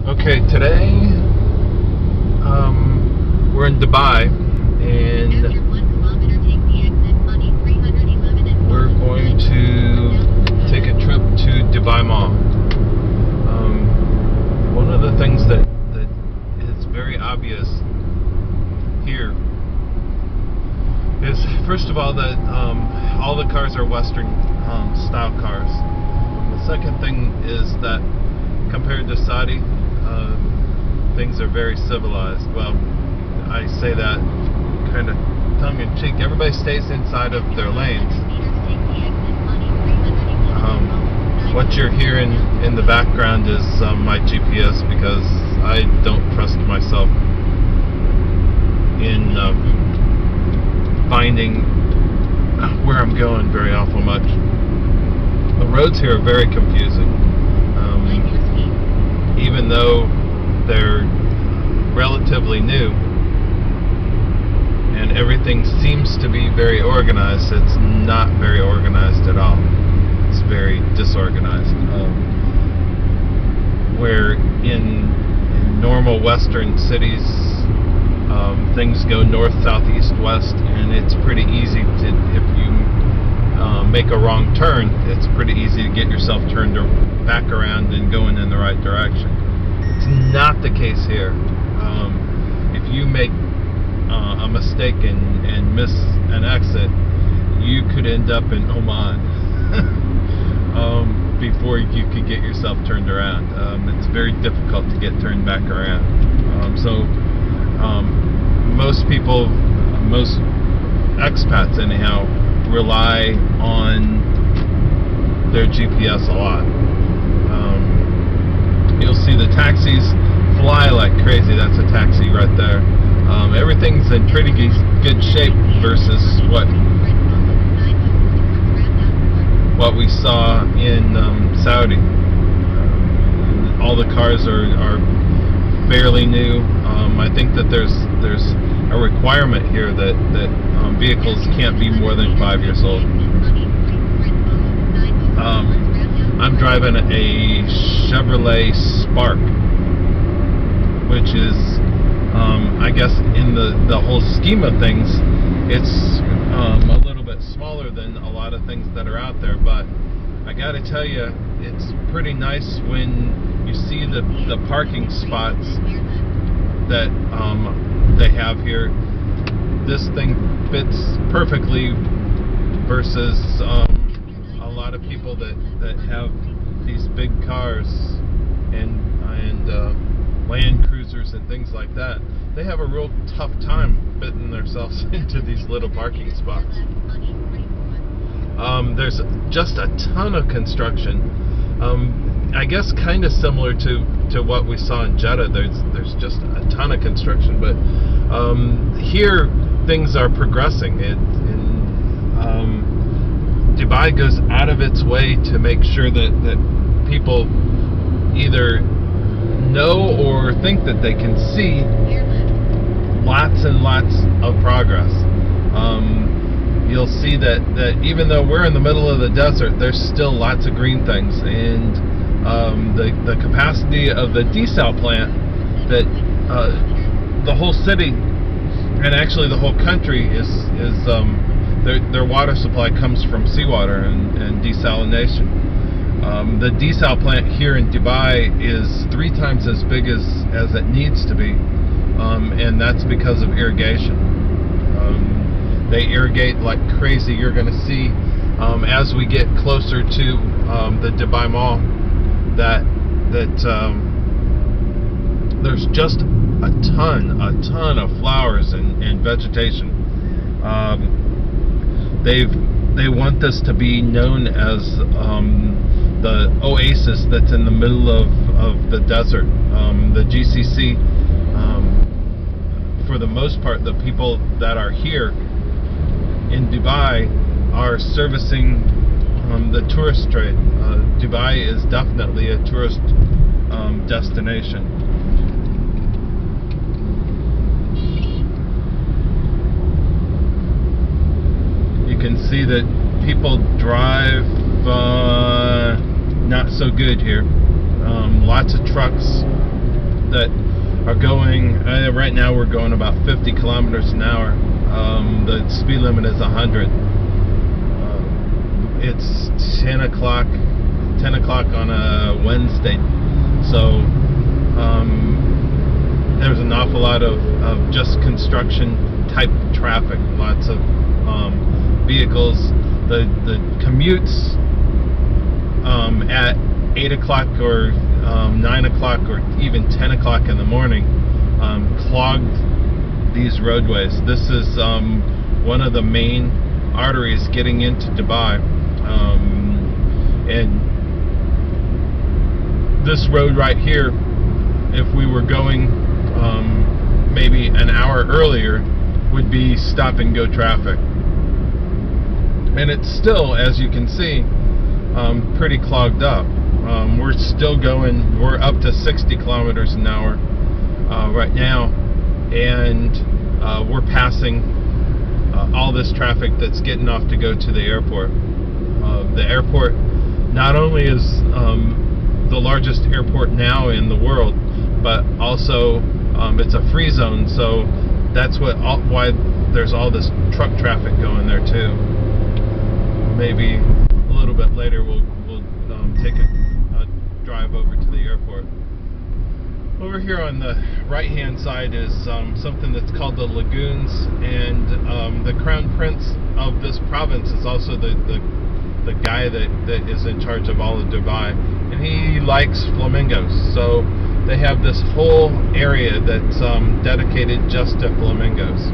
Okay, today we're in Dubai, and we're going to take a trip to Dubai Mall. One of the things that is very obvious here is, first of all, that all the cars are Western style cars. The second thing is that compared to Saudi, things are very civilized. Well, I say that kind of tongue-in-cheek. Everybody stays inside of their lanes. What you're hearing in the background is my GPS, because I don't trust myself in finding where I'm going very awful much. The roads here are very confusing. Even though they're relatively new and everything seems to be very organized, it's not very organized at all. It's very disorganized. Where in normal Western cities, things go north, south, east, west, and it's pretty easy to, if you make a wrong turn, it's pretty easy to get yourself turned back around and going in the right direction. It's not the case here. If you make a mistake and miss an exit, you could end up in Oman before you could get yourself turned around. It's very difficult to get turned back around. Most people, most expats anyhow, rely on their GPS a lot. You'll see the taxis fly like crazy. That's a taxi right there. Everything's in pretty good shape versus what we saw in Saudi. All the cars are fairly new. I think that there's a requirement here that vehicles can't be more than 5 years old. I'm driving a Chevrolet Spark, which is, I guess, in the whole scheme of things, it's a little bit smaller than a lot of things that are out there. But I gotta tell you, it's pretty nice when you see the parking spots that they have here. This thing fits perfectly versus a lot of people that have these big cars and Land Cruisers and things like that. They have a real tough time fitting themselves into these little parking spots. There's just a ton of construction. I guess kind of similar to what we saw in Jeddah. There's just a ton of construction, but here things are progressing. Dubai goes out of its way to make sure that people either know or think that they can see lots and lots of progress. You'll see that even though we're in the middle of the desert, there's still lots of green things, and the capacity of the desal plant, that the whole city and actually the whole country is their water supply comes from seawater and desalination. The desal plant here in Dubai is 3 times as big as it needs to be, and that's because of irrigation. They irrigate like crazy. You're going to see as we get closer to the Dubai Mall that there's just a ton of flowers and vegetation. They want this to be known as the oasis that's in the middle of the desert. The GCC, for the most part, the people that are here in Dubai are servicing the tourist trade. Dubai is definitely a tourist destination. You can see that people drive not so good here. Lots of trucks that are going, right now we're going about 50 kilometers an hour. The speed limit is 100. It's 10 o'clock on a Wednesday, so there's an awful lot of just construction type traffic, lots of vehicles. The commutes at 8 o'clock or 9 o'clock or even 10 o'clock in the morning clogged these roadways. This is one of the main arteries getting into Dubai, and this road right here, if we were going maybe an hour earlier, would be stop and go traffic. And it's still, as you can see, pretty clogged up. We're still going, we're up to 60 kilometers an hour right now, and we're passing all this traffic that's getting off to go to the airport. The airport not only is the largest airport now in the world, but also it's a free zone, so that's why there's all this truck traffic going there too. Maybe a little bit later we'll take a drive over to the airport. Over here on the right hand side is something that's called the lagoons, and the crown prince of this province is also the guy that is in charge of all of Dubai, and he likes flamingos, so they have this whole area that's dedicated just to flamingos.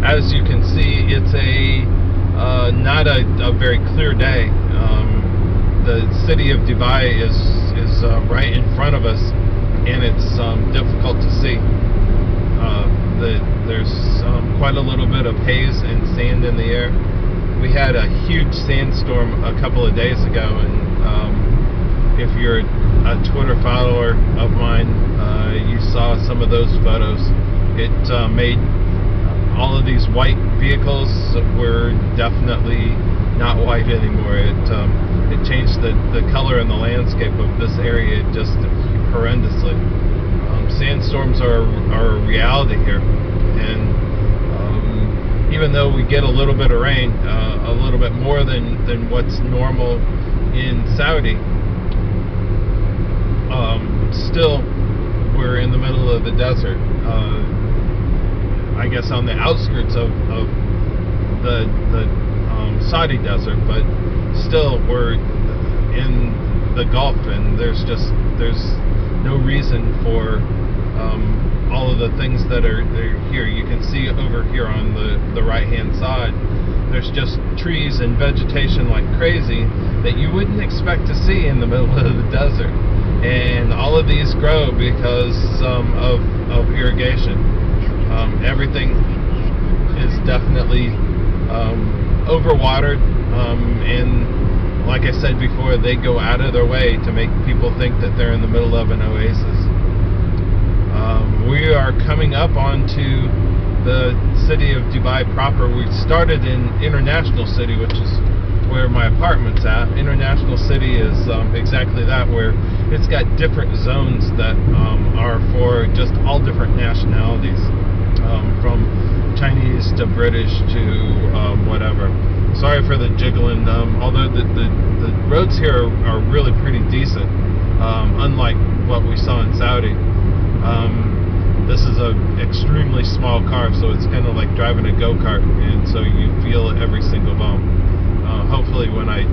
As you can see, it's not a very clear day. The city of Dubai is right in front of us, and it's difficult to see. There's quite a little bit of haze and sand in the air. We had a huge sandstorm a couple of days ago, and if you're a Twitter follower of mine, you saw some of those photos. It made all of these white vehicles were definitely not white anymore. It changed the color and the landscape of this area just horrendously. Sandstorms are a reality here, and even though we get a little bit of rain, a little bit more than what's normal in Saudi, still we're in the middle of the desert. I guess on the outskirts of the Saudi desert, but still we're in the Gulf, and there's no reason for all of the things that are here. You can see over here on the right hand side, there's just trees and vegetation like crazy that you wouldn't expect to see in the middle of the desert, and all of these grow because of irrigation. Everything is definitely overwatered, and like I said before, they go out of their way to make people think that they're in the middle of an oasis. We are coming up onto the city of Dubai proper. We started in International City, which is where my apartment's at. International City is exactly that, where it's got different zones that are for just all different nationalities, from Chinese to British to whatever. Sorry for the jiggling, although the roads here are really pretty decent, unlike what we saw in Saudi. This is an extremely small car, so it's kind of like driving a go-kart, and so you feel every single bump. Hopefully when I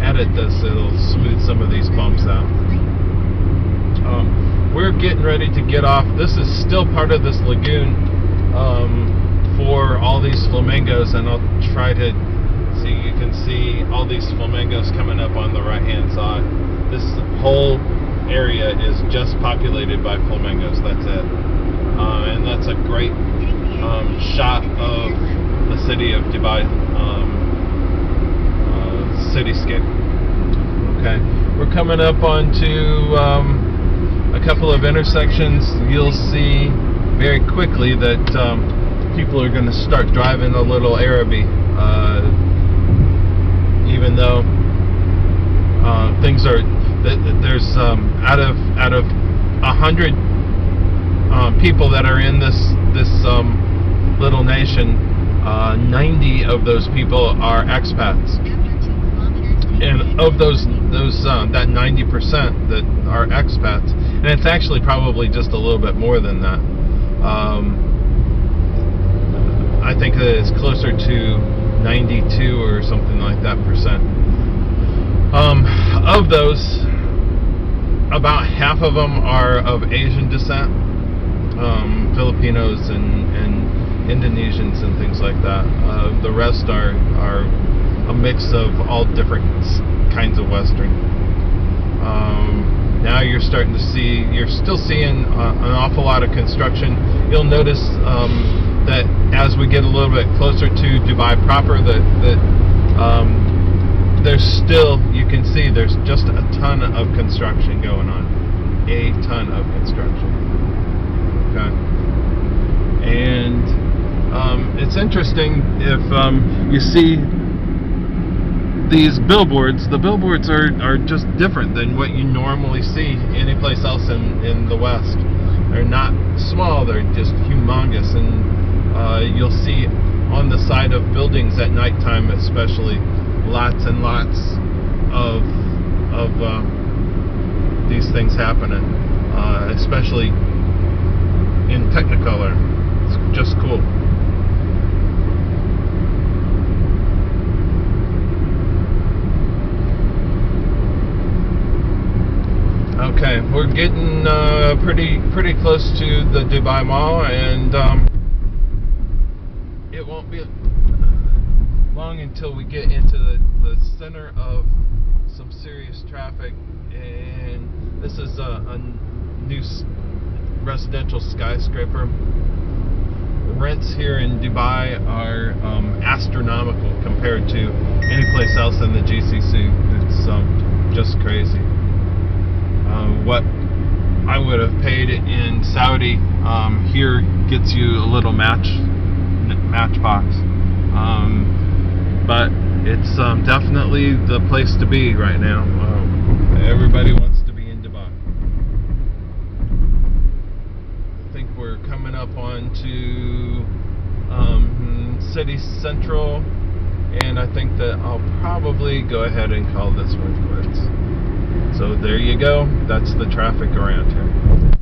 edit this, it'll smooth some of these bumps out. We're getting ready to get off. This is still part of this lagoon for all these flamingos, and I'll try to see. You can see all these flamingos coming up on the right hand side. This whole area is just populated by flamingos. That's it, and that's a great shot of the city of Dubai cityscape. Okay, we're coming up onto a couple of intersections. You'll see very quickly that people are going to start driving a little Araby, even though things are, there's out of 100 people that are in this little nation, 90 of those people are expats, and of those that 90% that are expats, and it's actually probably just a little bit more than that. I think that it's closer to 92 or something like that percent. Of those, about half of them are of Asian descent, Filipinos and Indonesians and things like that. The rest are a mix of all different kinds of Western. Now you're starting to see, you're still seeing an awful lot of construction. You'll notice that as we get a little bit closer to Dubai proper, that there's still, you can see there's just a ton of construction going on. A ton of construction. Okay. And it's interesting if you see these billboards. The billboards are just different than what you normally see anyplace else in the West. They're not small, they're just humongous, and you'll see on the side of buildings at nighttime especially lots and lots of these things happening, especially in Technicolor. It's just cool. Okay, we're getting pretty close to the Dubai Mall, and it won't be long until we get into the center of some serious traffic. And this is a new residential skyscraper. Rents here in Dubai are astronomical compared to any place else in the GCC. It's just crazy. What I would have paid in Saudi here gets you a little matchbox. But it's definitely the place to be right now. Everybody wants to be in Dubai. I think we're coming up onto City Central, and I think that I'll probably go ahead and call this one quits. So there you go. That's the traffic around here.